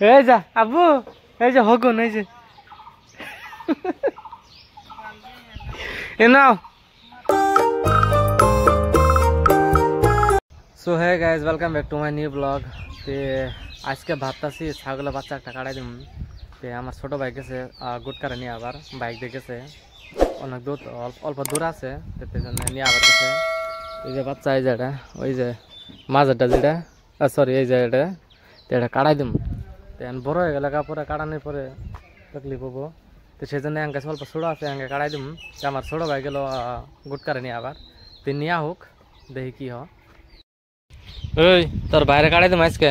এই যা আব্বু, এই যে হগুন, এই যে এ নাও। So hey guys, welcome back to my new blog. তে আজকে ভাবতাছি ছাগলের বাচ্চা একটা কাটাই দিম। তে আমার ছোট ভাই গেছে গুটকারে নিয়ে, আবার বাইক দিয়ে গেছে, অনেক দূর, অল্প দূর আছে, জন্য নিয়ে আবার গেছে। এই যে বাচ্চা, এই যে এটা, ওই যে মাঝেরটা যেটা, সরি এই যে এটা, তো এটা কাটাই দিম। তো বড় হয়ে গেলে কাপড়ে কাটানোর পরে তকলিফ হবো, তো সেই জন্য আঙ্কে অল্প ছোটো আছে, আঙ্কে কাটাই দিম। তো আমার ছোটো ভাই গেল গুটকারে নিয়ে, আবার তুই নিয়ে হোক, দেখি কি হয়। ওই তোর বাইরে কাটাই দিম আজকে,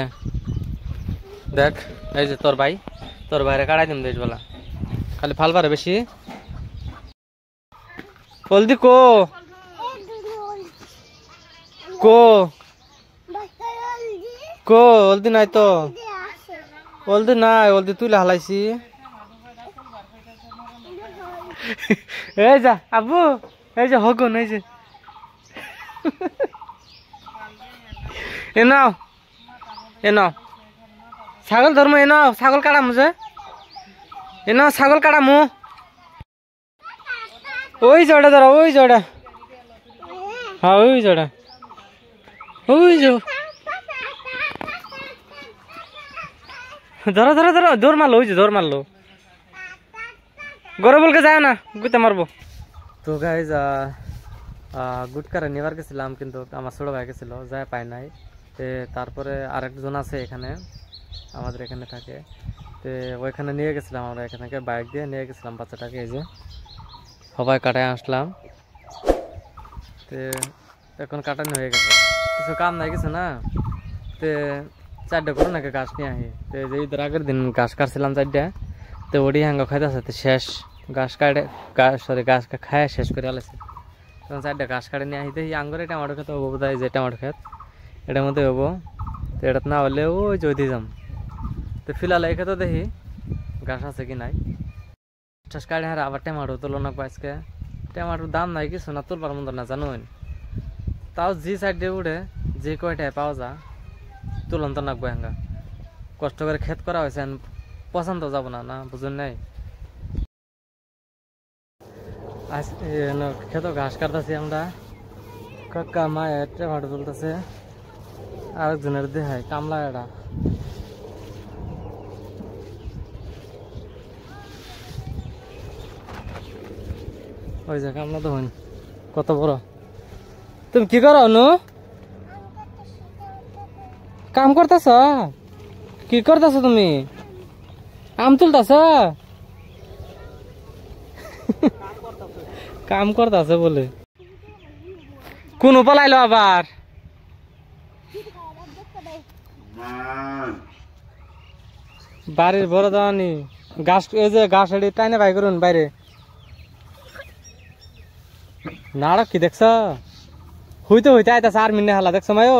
দেখ এই যে তোর বাইরে কাটাই দিম, দেশ বেলা খালি ফাল পারে বেশি। হলদি কো কো কো হলদি নাই তো, হলদি নাই, হলদি তুলে হালাইছি। এই যা আব্বু, এই যে হগুন, এই যে এ নাও, এ নাও ছাগল ধর্ম, এ নাও ছাগল কাটামু, যে এ নাও ছাগল কাটামু। ওই জোড়া ধরো, ওই জোড়া, হ্যাঁ ওই জোড়া, ওই যে ধরো ধরো ধরো, দৌড় মারলো, ওই যে দৌড় মারলো, গরু বলকে যায় না, গুতে মারবো। তো গাইজ গুটকারে নেবার গেছিলাম, কিন্তু আমার ছোট ভাই গেছিল, যায় পাই নাই। তারপরে আরেকজন আছে এখানে, আমাদের এখানে থাকে, তো ওইখানে নিয়ে গেছিলাম আমরা, এখান থেকে বাইক দিয়ে নিয়ে গেছিলাম বাচ্চাটাকে। এই যে সবাই কাটায় আসলাম, তো এখন কাটানো হয়ে গেছে, কিছু কাম নাই কিছু না। তো 4টে করে নাকি ঘাস নিয়ে আহি, তো এই যে ঈদের আগের দিন ঘাস কাটছিলাম 4টে, তো ওডি হাঙ্গা খাইতেছে, তো শেষ ঘাস কাটে, ঘাস খায় শেষ করে আলাইছে। তখন 4টে ঘাস কাটে নিয়ে আহি, দেখি আঙ্গরে টমেটো খেতে হবো বোধ হয়, যে টমেটো খেত এটার মধ্যে হবো। তো এটা না হলে ওই যদি যাম, তো ফিলহাল এই খেতে দেখি ঘাস আছে কি নাই। শেষ কাটে হার আবার টমেটো তুলো না আজকে, টমেটোর দাম নাই কিছু না, তুলবার মতো না জানুন, তাও যে সাইডে উঠে যে কয়টায় পাওয়া যা তুলন তো নাকবো। হাঙ্গা কষ্ট করে ক্ষেত করা হয়েছে, পছন্দ যাবো না, না বুঝুন নাই। ক্ষেত ঘাস কাটতেছি আমরা, কাকা মায়ের টমেটো তুলতেছে, আরেকজনের দেহায় কামলা এটা। ওই যে কামলা তো হইন কত বড়। তুমি কি করো নু, কাম করতেছ, কি করতেছ তুমি, আম তুলতেছ, কাম করতেছে বলে। কোন পালাইলো আবার, বাড়ির বড় দাওয়ানি গাছ, এই যে গাছ এড়ি টাইনে বাই করুন বাইরে। নাড়ক কি দেখছ, হইতে হইতে আইতাছে, আর মিনে হালা দেখছ মায়ো,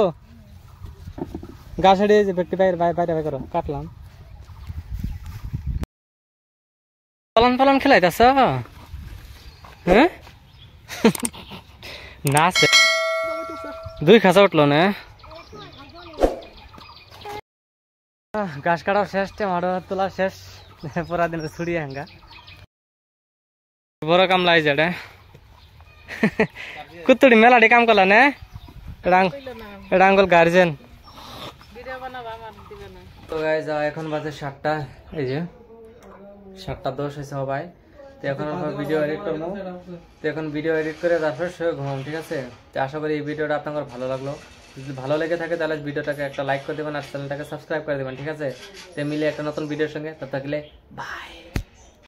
গাছ এড়ি যে ব্যক্তি বাইরে বাইরে বাই করো, কাটলাম। পালন পালন খেলাইতাছ, হ্যাঁ নাচ 2 খাঁচা উঠলো না। ঘাস কাটাও শেষ, টমেটো তোলা শেষ, পুরা দিন ছুড়িয়ে হাঙ্গা বড় কামলা। এই যাটা কুত্তুড়ি মেলাটি কাম করলা না, রাঙ্গল গার্জেন। তো গাইজ এখন বাজে 7টা, এই যে 7:10 হয়েছে সবাই। তো এখন আমরা ভিডিও এডিট করবো, তো এখন ভিডিও এডিট করে তারপর সে ঘুমাম, ঠিক আছে। তো আশা করি এই ভিডিওটা আপনাদের ভালো লাগলো, যদি ভালো লেগে থাকে তাহলে ভিডিওটাকে একটা লাইক করে দেবেন, আর চ্যানেলটাকে সাবস্ক্রাইব করে দেবেন, ঠিক আছে। তো মিলে একটা নতুন ভিডিওর সঙ্গে, তত থাকলে বাই।